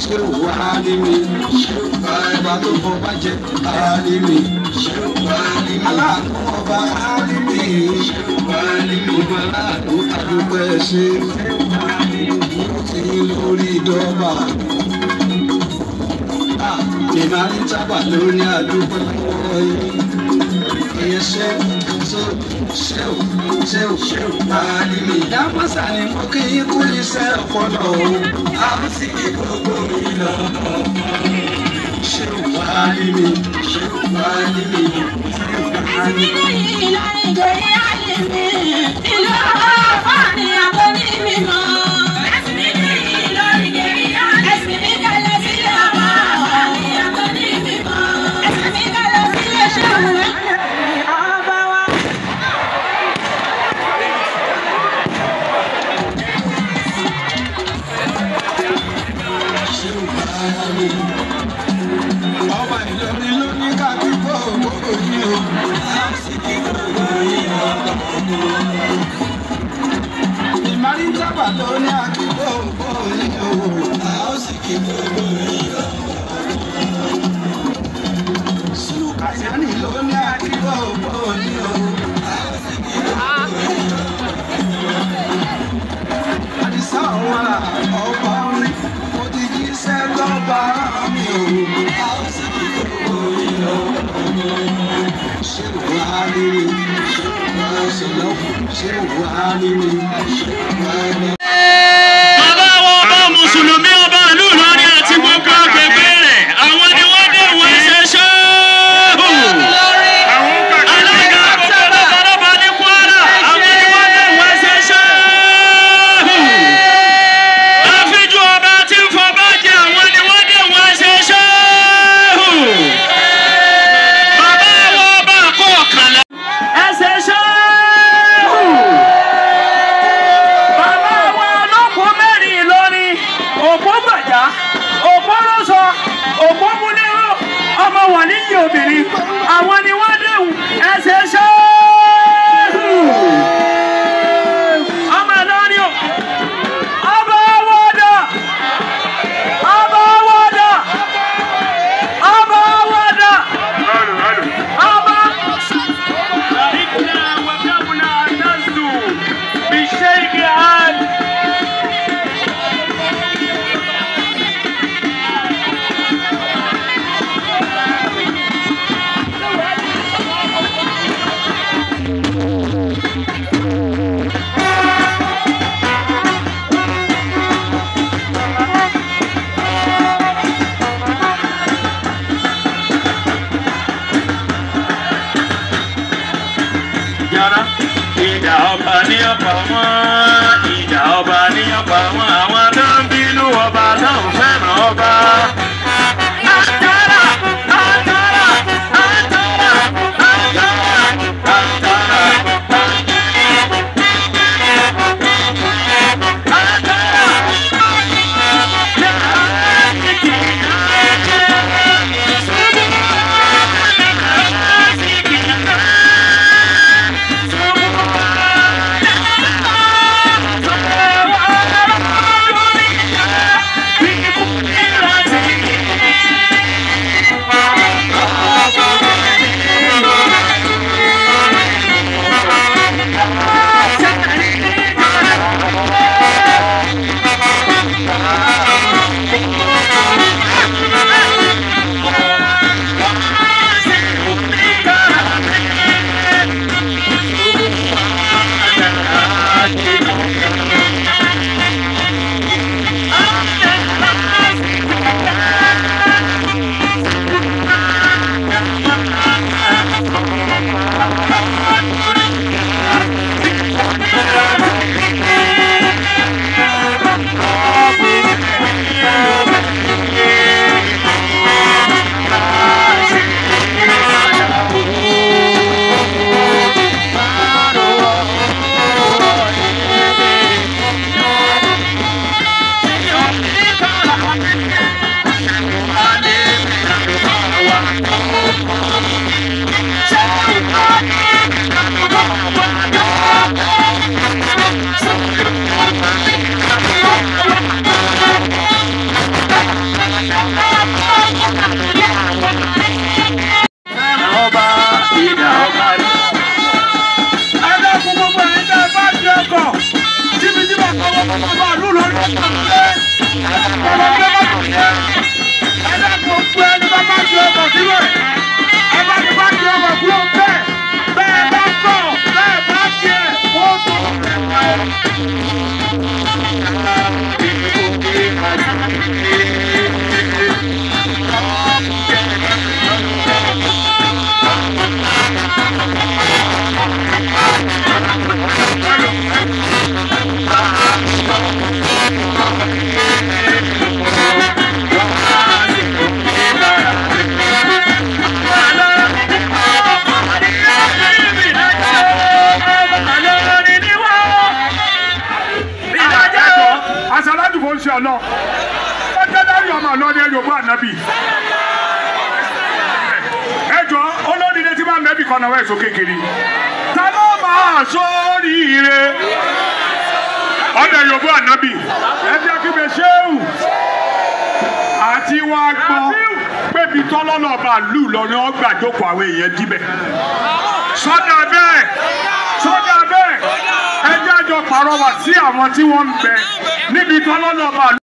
ṣé wà ní mi ọba tó fọba jẹ àlìmí aláàánú ọba àlìmí ọba aláàánú àdúgbò ẹṣẹ ti lórí ìdọ́gba ìmáàrí tábà lórí àdúgbò ìyẹn ṣẹ́wù àlìmí dámọ́sà ni mo kí yín kú iṣẹ́ ọpọlọ o àwọn sì kí gbogbo mi lọ. ṣẹ́wù àlìmí ìlọrin gòrí àlìmí ìlú ọ̀fọ̀ ni àbọ̀ ní mímọ́. ẹ̀sìn mi ní ìlọrin gòrí àlìmí ẹ̀sìn mi kẹlẹ̀ sílẹ̀ ọmọ ni àbọ̀ ní mímọ́. ẹ̀sìn mi kẹlẹ̀ sílẹ̀ ṣẹ́wù. Ọba Ìlọrin ló ní ká kí gbogbo yín o. Ìmárí jábà ló ní àkí gbogbo yín o. A ó sì kí gbogbo yín o. Sùúrù Kàyánì ló ní àkí gbogbo yín o. A ó sì kí gbogbo yín o. Àdìsá ọ̀wọ́n ọba orin mo ti jí sẹ́lọ́ba mi o. A ó sì kí gbogbo yín o. Ṣé wàá rí mi? Ṣé wàá rí mi? Bàbá wa ọba Mùsùlùmí ọba ìlú Ìlọrin àti gbogbo agbègbè rẹ̀, àwọn ni wọ́n dé ìwé ṣẹṣẹ́. Alága gbogbo lọ́balọ́ba ní Kwara, àwọn ni wọ́n dé ìwé ṣẹṣẹ́. Àfijù ọba tí ń fọba jẹ, àwọn ni wọ́n dé ìwé ṣẹṣẹ́. Bàbá wa ọba kọ̀ọ̀kànlá ẹsẹ̀ ṣẹ́. Ògbógbàjà, Ògbólóṣọ, Ògbómúlérò, ọmọ wà níyì obìnrin, àwọn ni wọ́n déhùn ẹsẹ̀ ṣẹ́. Ọmọ Ìlọrin o, ọba wọ́dà, ọba wọ́dà, ọba wọ́dà, ọba. Ìkìlá wàkàbùnà àtàzù, bìṣẹ́ igi àádì. Ìjà ọba ní ọ̀pọ̀ wọn, ìjà ọba ní ọ̀pọ̀ wọn, àwọn tó ń bínú ọba tó ń fẹ́ràn ọba. Àtàrà, àtàrà, àtàrà, àtàrà, àtàrà. ọlọ ọjọdari ọmọ ọlọdẹ yorùbá ànábì ẹjọ olódìdẹ tí máa mẹbi kan náà wẹ èso kékeré ta ló máa sóríire ọdẹ yorùbá ànábì ẹjẹ kíbe ṣéwù àti wá gbọ́ pébi tọ́lọ́nà ọba lù lọ́nà ọgbà jókòó àwọn èèyàn díbẹ̀ sọ́dà bẹ́ẹ̀ ẹjẹ́ àjọ pàrọwà sí àwọn tí wọ́n ń bẹ níbi tọ́lọ́nà ọba lù.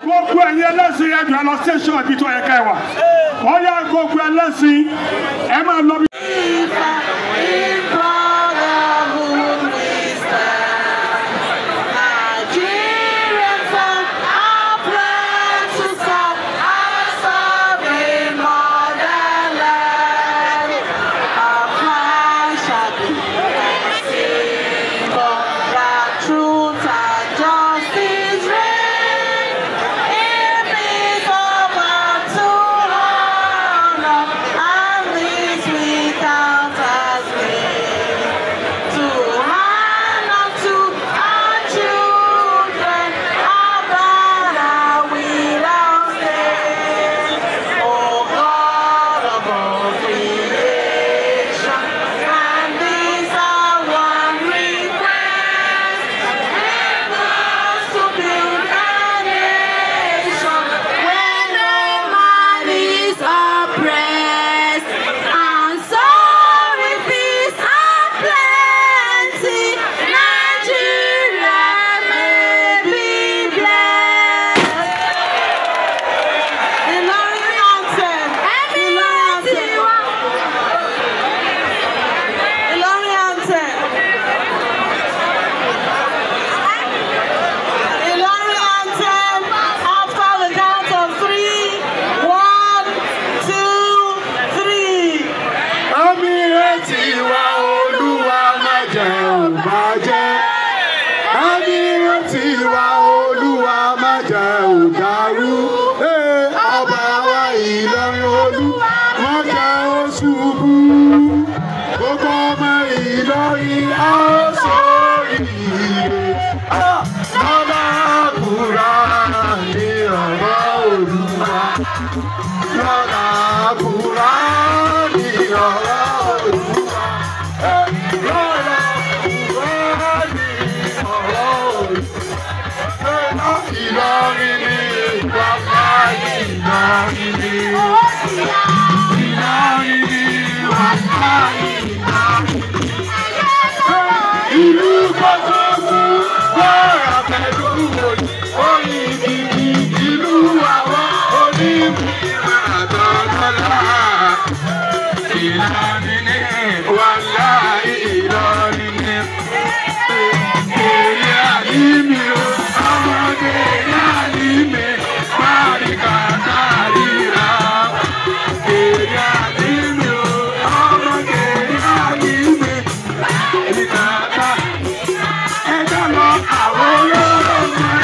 Gbogbo ẹ̀yin ẹlẹ́sìn ẹ̀dùn ẹ̀ lọ station ibi tó yẹ ká ẹ wà. Wọ́n yá gbogbo ẹlẹ́sìn ẹ máa lọ bí.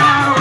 I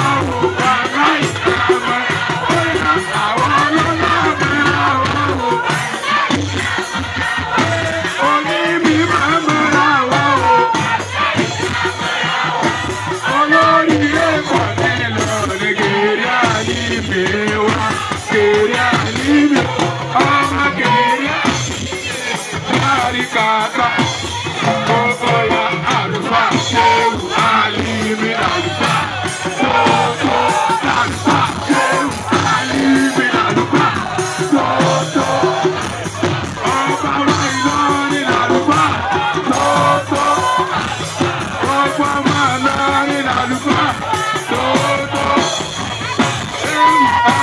fọ́mọ lọ́rin lálùfáà tó tó.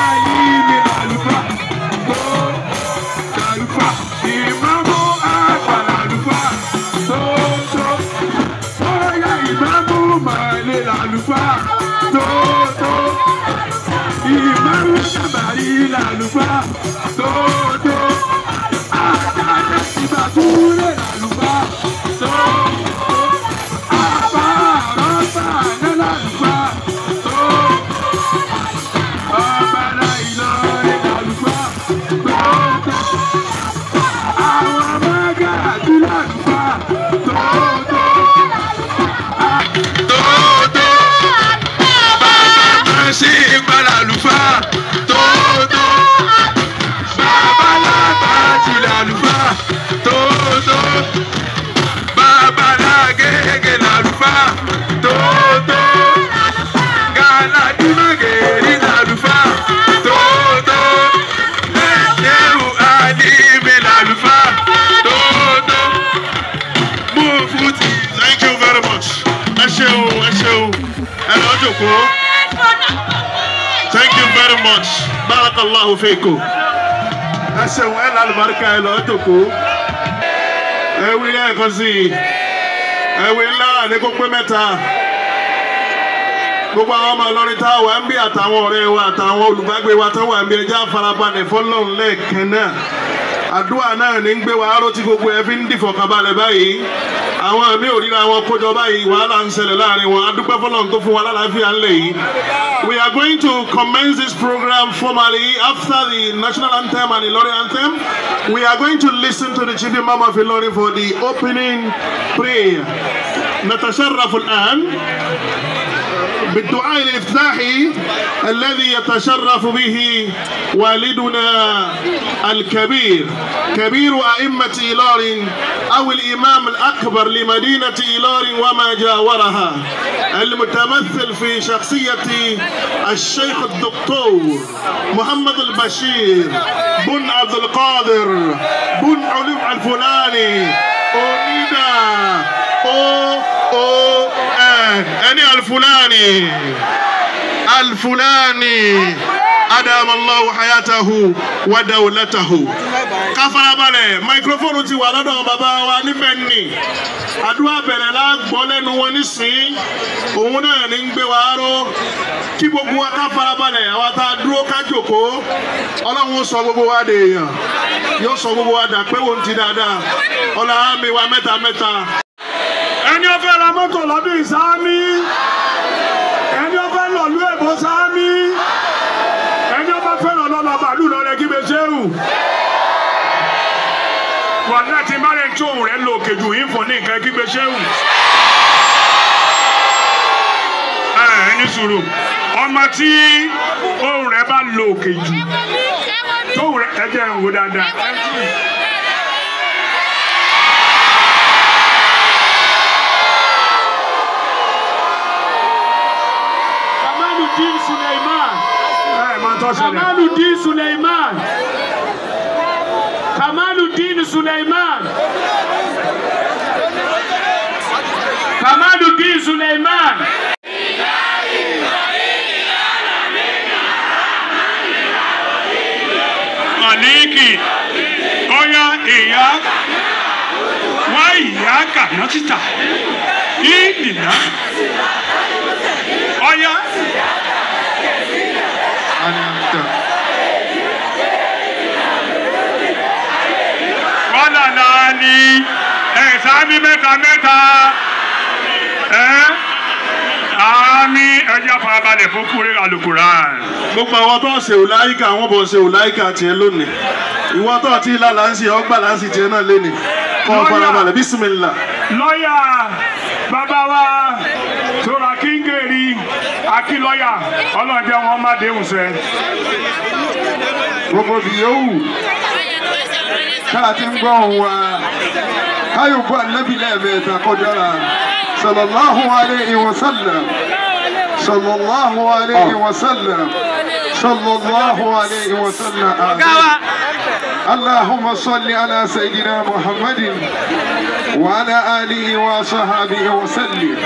Àlímì lálùfáà tó lálùfáà. Ìmáàmù àgbà lálùfáà tó tó. Bóyá ìmáàmù màlẹ̀ lálùfáà tó tó. Ìmáàmù sábàrí lálùfáà tó tó. Àdájọ́ ìbátúrẹ́ lálùfáà tó tó. Àbá àrọ́bà lálùfáà tó tó. Ọ̀bàlá Ìlọrin lálùfáà tó tó. Àwọn mọ́gàjí lálùfáà tó tó. Ṣé ìgbà lálùfáà tóótó babalábàájì lálùfáà tóótó babalágége lálùfáà tóótó gàládìmọ̀gẹ̀rì lálùfáà tóótó ẹ̀ṣẹ̀wò àdìmí lálùfáà tóótó Mufti. Thank you very much. Ẹ ṣeun ẹ lọ jókòó. Thank you very much. Barakallahu feekum. Ẹ ṣeun ẹ lálùbáríkà ẹ lọ jókòó. Ẹ wí lẹ́ẹ̀kan sí i. Ẹ wí ńlá ní kó pé mẹ́ta. Gbogbo àwọn ọmọ Ìlọrin tá a wà ń bí àtàwọn ọ̀rẹ́ wa àtàwọn olùgbàgbé wa tó wà ń bí ẹja farabalẹ̀ fọ́lọ́run lẹ́ẹ̀kan náà. Àdúrà náà ní ń gbé wa aró tí gbogbo ẹ fi ń dìfọ̀kànbalẹ̀ báyìí. Àwọn àmì òrìra wọn kójọ báyìí wàhálà ń ṣẹlẹ̀ láàrin wọn. Adúpẹ́ fọ́lọ́run tó fún wa lálàáfíà ńlẹ̀ yìí. We are going to commence this program formally after the national anthem and Ilorin anthem. We are going to listen to the Chief Imam of Ilorin for the opening prayer. نتشرف الآن بالدعاء الافتتاحي الذي يتشرف به والدنا الكبير كبير أئمة إيلورين أو الإمام الأكبر لمدينة إيلورين وما جاورها المتمثل في شخصية الشيخ الدكتور محمد البشير بن عبد القادر بن علي الفلاني أونيدا أني الفلاني أدام الله حياته ودولته. Káfara balẹ̀ máikrófóònù ti wà lọ́dọ̀ bàbá wa níbẹ̀ ni àdúrà bẹ̀rẹ̀ lágbọ́ lẹ́nu wọn nísìnyí òun náà ní ń gbé wa ró kí gbogbo wa káfara balẹ̀ àwa tá a dúró ká jókòó Ọlọ́run sọ gbogbo wa dè èèyàn yóò sọ gbogbo wa dà pé wọ́n ti dáadáa ọ̀là àmì wa mẹ́ta mẹ́ta. Ẹni ó fẹ́ ra mọ́tò lọ́dún ìsáámi ẹni ó fẹ́ lọ̀lú èbó sáámi ẹni ó bá fẹ́ràn lọ́nà bàálù lọ́rẹ́ kí bẹ ṣéwù. Wọ́n láti má lè tó òun rẹ̀ lò kejì yín fún ní nǹkan kí bẹ ṣéwù. Ẹni sùúrù ọmọ tí òun rẹ̀ bá lò kejì tóun rẹ̀ ẹ jẹ́ ń wò dáadáa. Kamaluddin Suleiman. Kamaluddin Suleiman. Kamaluddin Suleiman. Kamaluddin Suleiman. Maliki. Oya iya. Wa iya kana tita. Idina. Oya. Wala nani sami mẹ́ta mẹ́ta àmì ẹja farabalẹ̀ fún kúrẹ́ Al-Qur'an. Gbogbo àwọn tó ṣe òláìkà àwọn bọ̀ ṣe òláìkà tiẹ̀ lónìí ìwọ tó ti ilá láǹsì ọgbà láǹsì tiẹ̀ náà lé ní kọ́ farabalẹ̀ bísímìlà. Lọ́yà bàbá wa tóra kíngèrì akílọ́yà ọlọ́jẹ́ wọn má déhùn sẹ́. Gbogbo bí yòówù káà ti ń gbọ́ òun wa káyọ̀ bọ́ ànábì lẹ́ẹ̀mẹ́ta kọjára sallallahu alayhi wa sallam sallallahu alayhi wa sallam sallallahu alayhi wa sallam. Allahumma salli ala sayyidina Muhammadin وعلى آله وصحبه وسلم.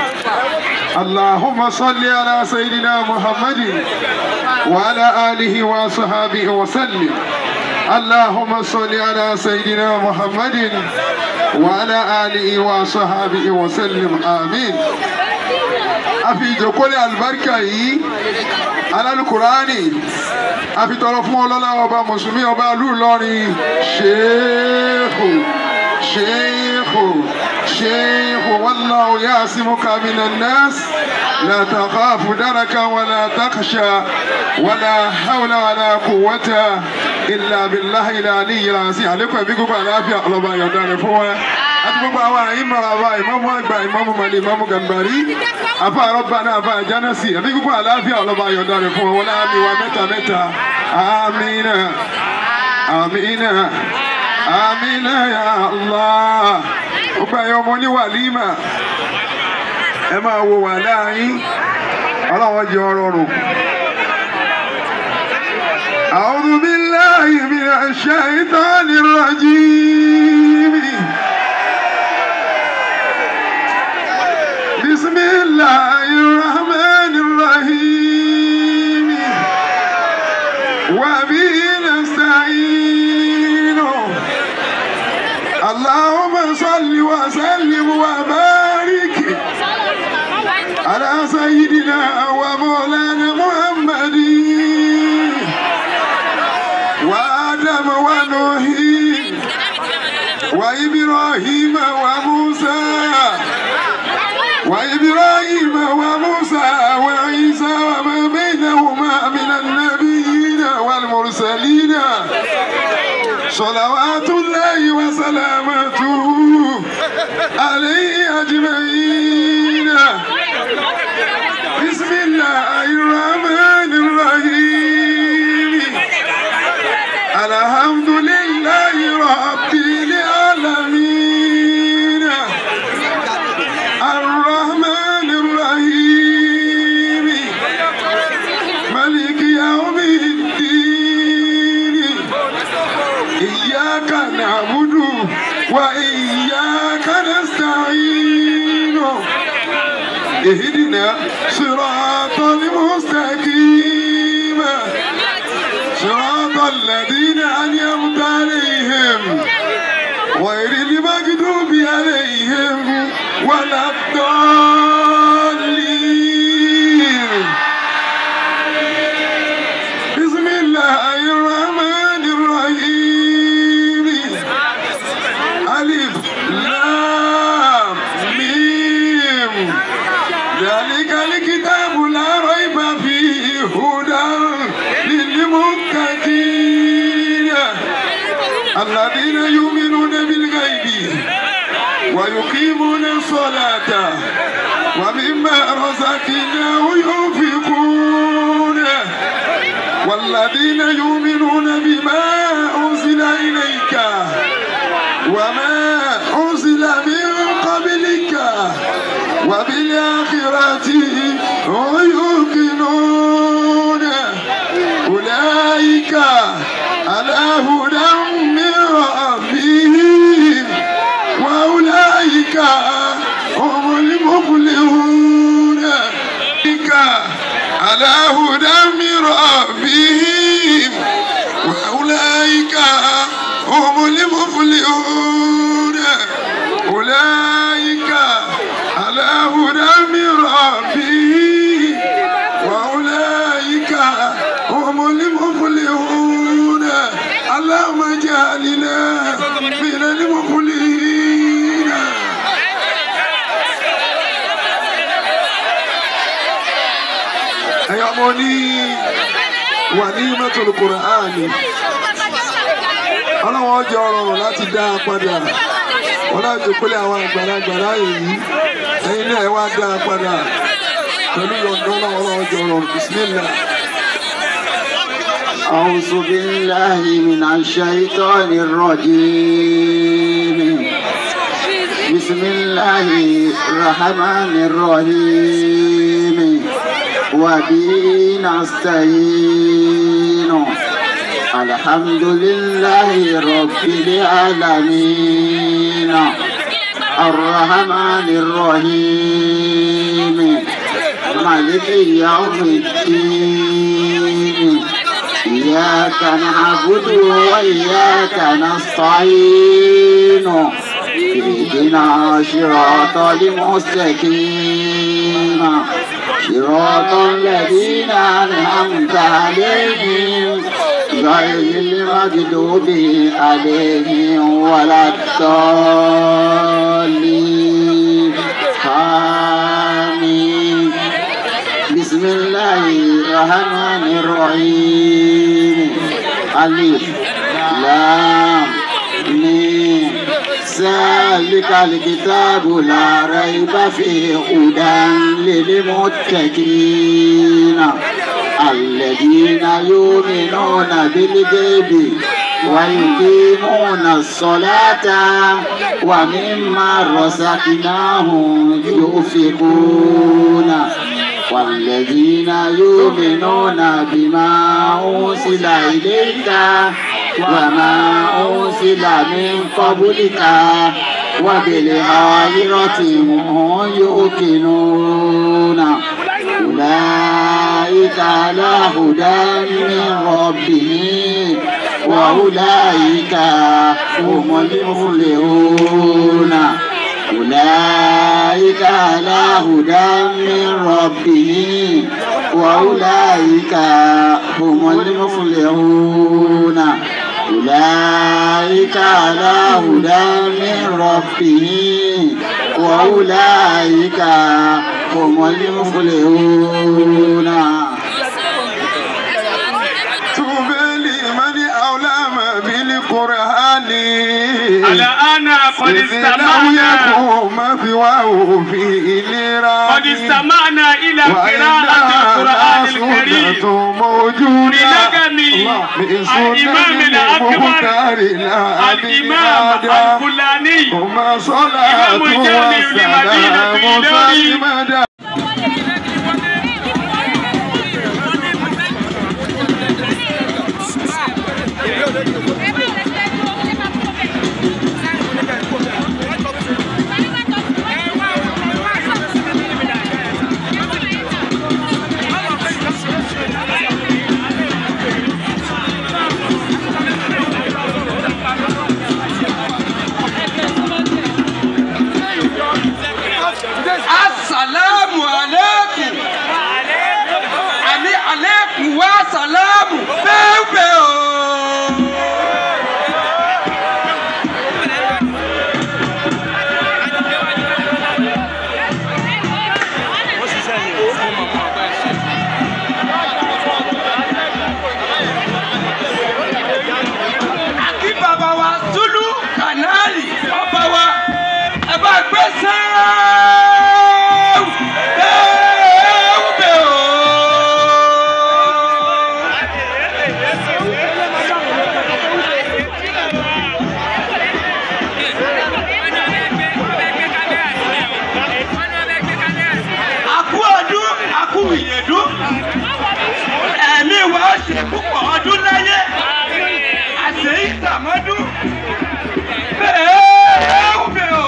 اللهم صل على سيدنا محمد وعلى آله وصحبه وسلم. اللهم صل على سيدنا محمد وعلى آله وصحبه وسلم. آمين. أفي جوكولي البركة على القرآن أفي طرف مولانا وبا مسلمي وبا لولوني شيخ والله يعصمك من الناس لا تخاف دركا ولا تخشى ولا حول ولا قوة إلا بالله العلي العظيم. عليكم بيكم العافية الله يدار فوا أتبقى إمام أكبر إمام مالي إمام غنبري أفا ربنا أفا جنسي بيكم العافية الله يدار فوا ولا أمي ومتى آمين آمين آمين يا الله. Ọgbà ọmọ ní wàlímà ẹ máa wo wà láàyín ọlọ́wọ́ jẹ ọrọ̀rùn. A'udhu billahi minash shaitanir rajim. Bismillahir rahmanir rahim. Wa bihi nasta'in. Allahumma salli wa sallim wa barik ala sayyidina wa maulana Muhammadin wa Adam wa Nuhi wa Ibrahim wa Musa wa Isa wa ma bainahuma min an-nabiyyin wal mursalin. صلوات الله وسلامته عليه أجمعين. بسم الله الرحمن الرحيم. الحمد لله رب العالمين الرحمن الرحيم مالك يوم الدين. إياك نعبد وإياك نستعين. اهدنا صراط المستقيم صراط الذين أنعمت عليهم غير المغضوب عليهم ولا الضالين. بسم الله الرحمن الرحيم. ألف لام ميم ذلك الكتاب لا ريب فيه هدى للمتقين الذين يؤمنون بالغيب ويقيمون الصلاة ومما رزقناه ينفقون والذين يؤمنون بما أنزل إليك وما أنزل من قبلك وبالآخرة هم يوقنون أولئك على هدى من ربهم وأولئك هم المفلحون. على هدى من ربهم وأولئك هم المفلحون. أولئك على هدى من ربهم وأولئك هم المفلحون. اللهم اجعلنا من المفلحين. أي أموني وليمة القرآن. Ọlọ́wọ́ jẹ́ ọ̀rọ̀ láti dá a padà. Wọ́n láti pélé àwọn àgbàlagbà láàyè yìí. Ẹ̀yin náà ẹ wá dá a padà. Pẹ̀lú ìyọ̀ǹda ọlọ́wọ́ jẹ́ ọ̀rọ̀. Bismillah. أعوذ بالله من الشيطان الرجيم. بسم الله الرحمن الرحيم. وبه نستعين. الحمد لله رب العالمين الرحمن الرحيم مالك يوم الدين إياك نعبد وإياك نستعين اهدنا صراط المستقيم صراط الذين أنعمت عليهم غير المغضوب عليهم ولا الضالين آمين. بسم الله الرحمن الرحيم. ألف لام ميم ذلك الكتاب لا ريب فيه هدى للمتقين الذين يؤمنون بالغيب ويقيمون الصلاة ومما رزقناهم ينفقون والذين يؤمنون بما أنزل إليك وما أنزل من قبلك وبالآخرة هم يوقنون أولئك على هدى من ربهم وأولئك هم المفلحون. أولئك على هدى من ربهم وأولئك هم المفلحون. أولئك على هدى من ربهم وأولئك هم المفلحون. بالقرآن الآن قد استمعنا قد استمعنا إلى قراءة القرآن الكريم بنغم الإمام الأكبر الإمام الفلاني إمام الجامع لمدينة إلهي. Assalamu alaikum. Ani alaikum wa salamu. Bẹ́ẹ̀ o. Àkí bàbá wa Zulu Kanali ọba wa ẹ bá gbé sẹ́ẹ̀. Ẹ̀mí wa ṣe púpọ̀ ọdún láyé àṣẹ ìsàmọ́dún bẹ́ẹ̀ bẹ́ẹ̀ o.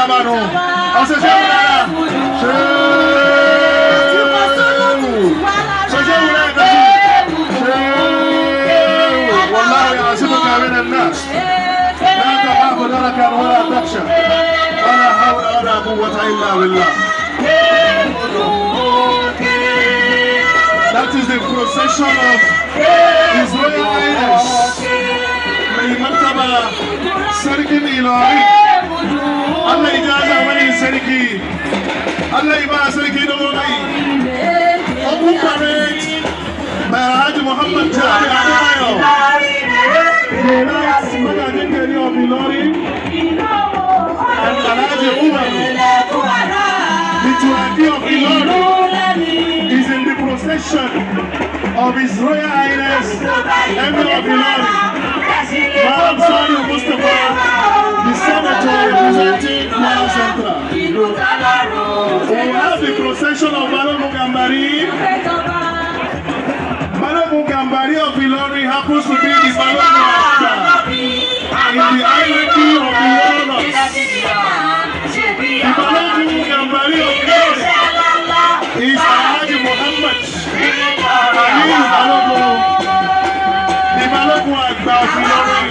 Marabanu. Ọ̀sẹ̀ ṣé wù lára. Ṣé wù lára kàṣí. والله يعصمك من الناس. لا تخاف دركا ولا تخشى. ولا حول ولا قوة إلا بالله. That is the procession of His Royal Highness. May Martaba Sarkin Ilari. Allah ijaza wani sarki. Allah iba sarki da wani. Open parade by Alhaji Muhammad Jami Adebayo. Magajin Gari of Ilori. And Alhaji Umar. The Tuadi of Ilori is in the procession of His Royal Highness Emir of Ilori. Madam Sani Mustafa, the Senator representing Kwara Central. We have the procession of Balogun Gambari. Balogun Gambari of Ilori happens to be the Balogun Master in the hierarchy of the warlords. The Balogun Gambari of Ilori is Alhaji Muhammad Ali Balogun. The Balogun Agba of Ilori.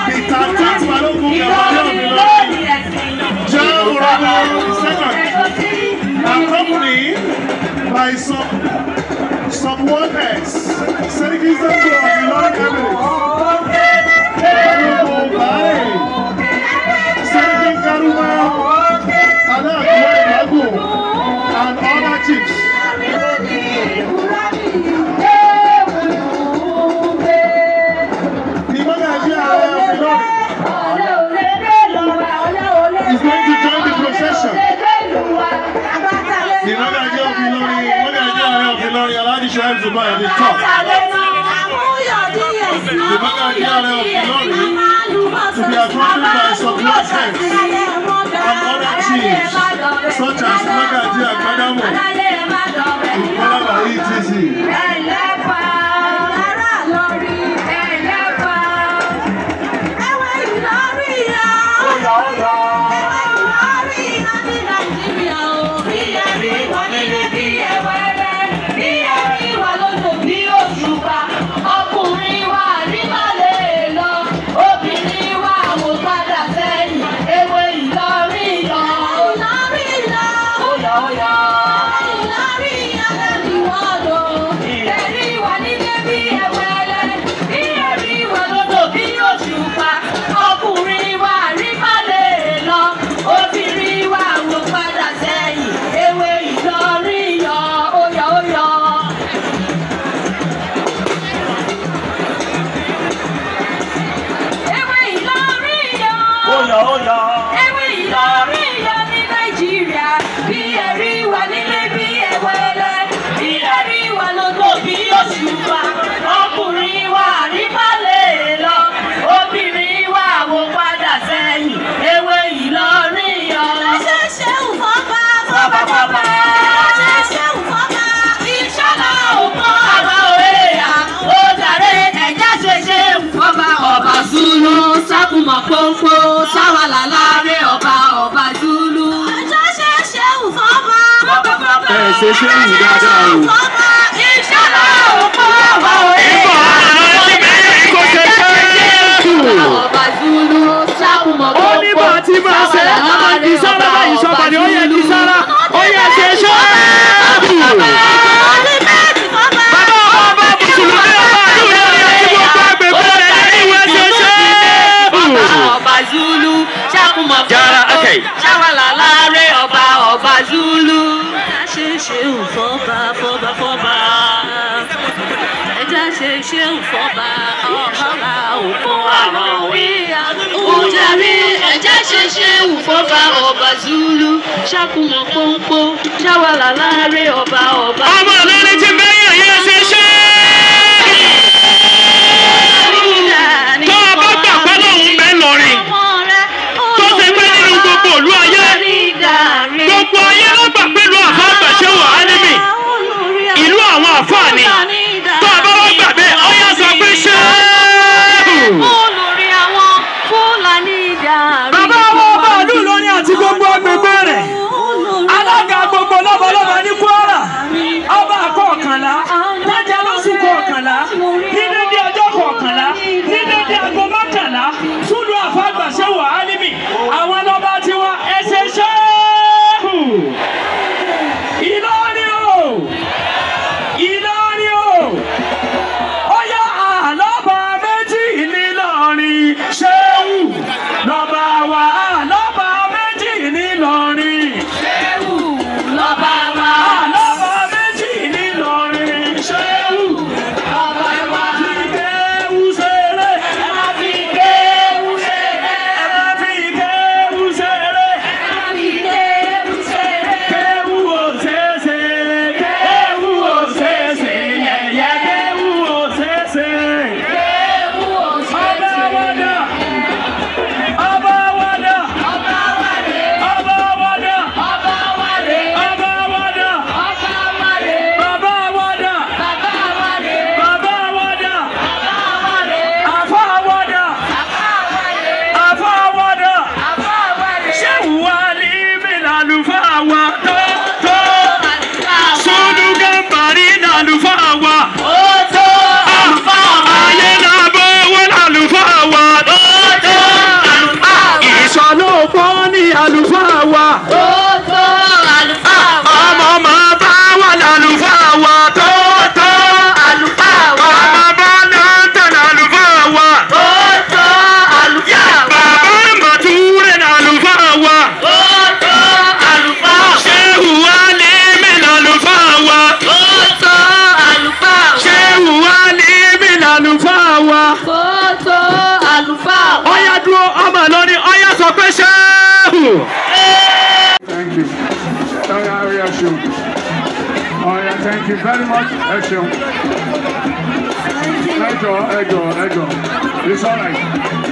The 13th Balogun Gambari of Ilori. Jam Urabu II. Accompanied by some warheads. Seriki Zango of Ilori Emirates. Balogun Bae. Seriki Karuma. Ada Akwa Ibagu. And other chiefs. The Magaji Are of Ilori is going to join the procession. The Magaji of Ilori, Magaji Are of Ilori, Alhaji Shoaib Zubai at the top. The Magaji Are of Ilori to be accompanied by some heads and other chiefs such as Magaji Agbadamo, Ikolaba ETC. Pọ́npọ́ sáwàlà láàrin ọba Zulu. Ọjọ́ ṣe ṣeun fọ́ba. Ẹ ṣe ṣe ìwù dáadáa o. Ìṣẹ́lá òpó ọba òye. Kò ṣe ṣe ọba Zulu sáwùmọ̀ pọ́npọ́. Ó ní bá ti máa ṣe àwọn kì í sára báyìí sọ́ba ni ó yẹ kí sára. Ó yẹ ṣe ṣe Bàbá ọba Mùsùlùmí ọba àdúrà ní ẹni gbogbo agbègbè rẹ̀ ní ìwé ṣe ṣe. ọba Zulu ṣàkùmọ̀ Jara, okay. ṣàwàlà láàrin ọba Zulu. Ṣé ṣeun fọ́ba. Ẹja ṣe ṣeun fọ́ba ọ̀hánra òkú àrùn wíyá. Ojàre ẹja ṣe ṣeun fọ́ba ọba Zulu ṣàkùmọ̀ pọ́npọ́ ṣàwàlà láàrin ọba. Ọmọ Ìlọrin ti bẹ́yàn yẹn ṣe ṣe. Tó o bá gbà pé lóun bẹ́ lọ́rin. Tó ṣe pé nínú gbogbo òlú ayé. Gbogbo ayé ló gbà pé ìlú àfáà gbàṣẹ́ wà á nímì. Ìlú àwọn àfáà ni. Tó o bá wá gbà bẹ́ẹ̀, ó yá sọ pé ṣé. Olórí àwọn Fúlàní dàrí. Bàbá ọba ìlú Ìlọrin Thank you. Oh yeah, thank you very much. It's all right.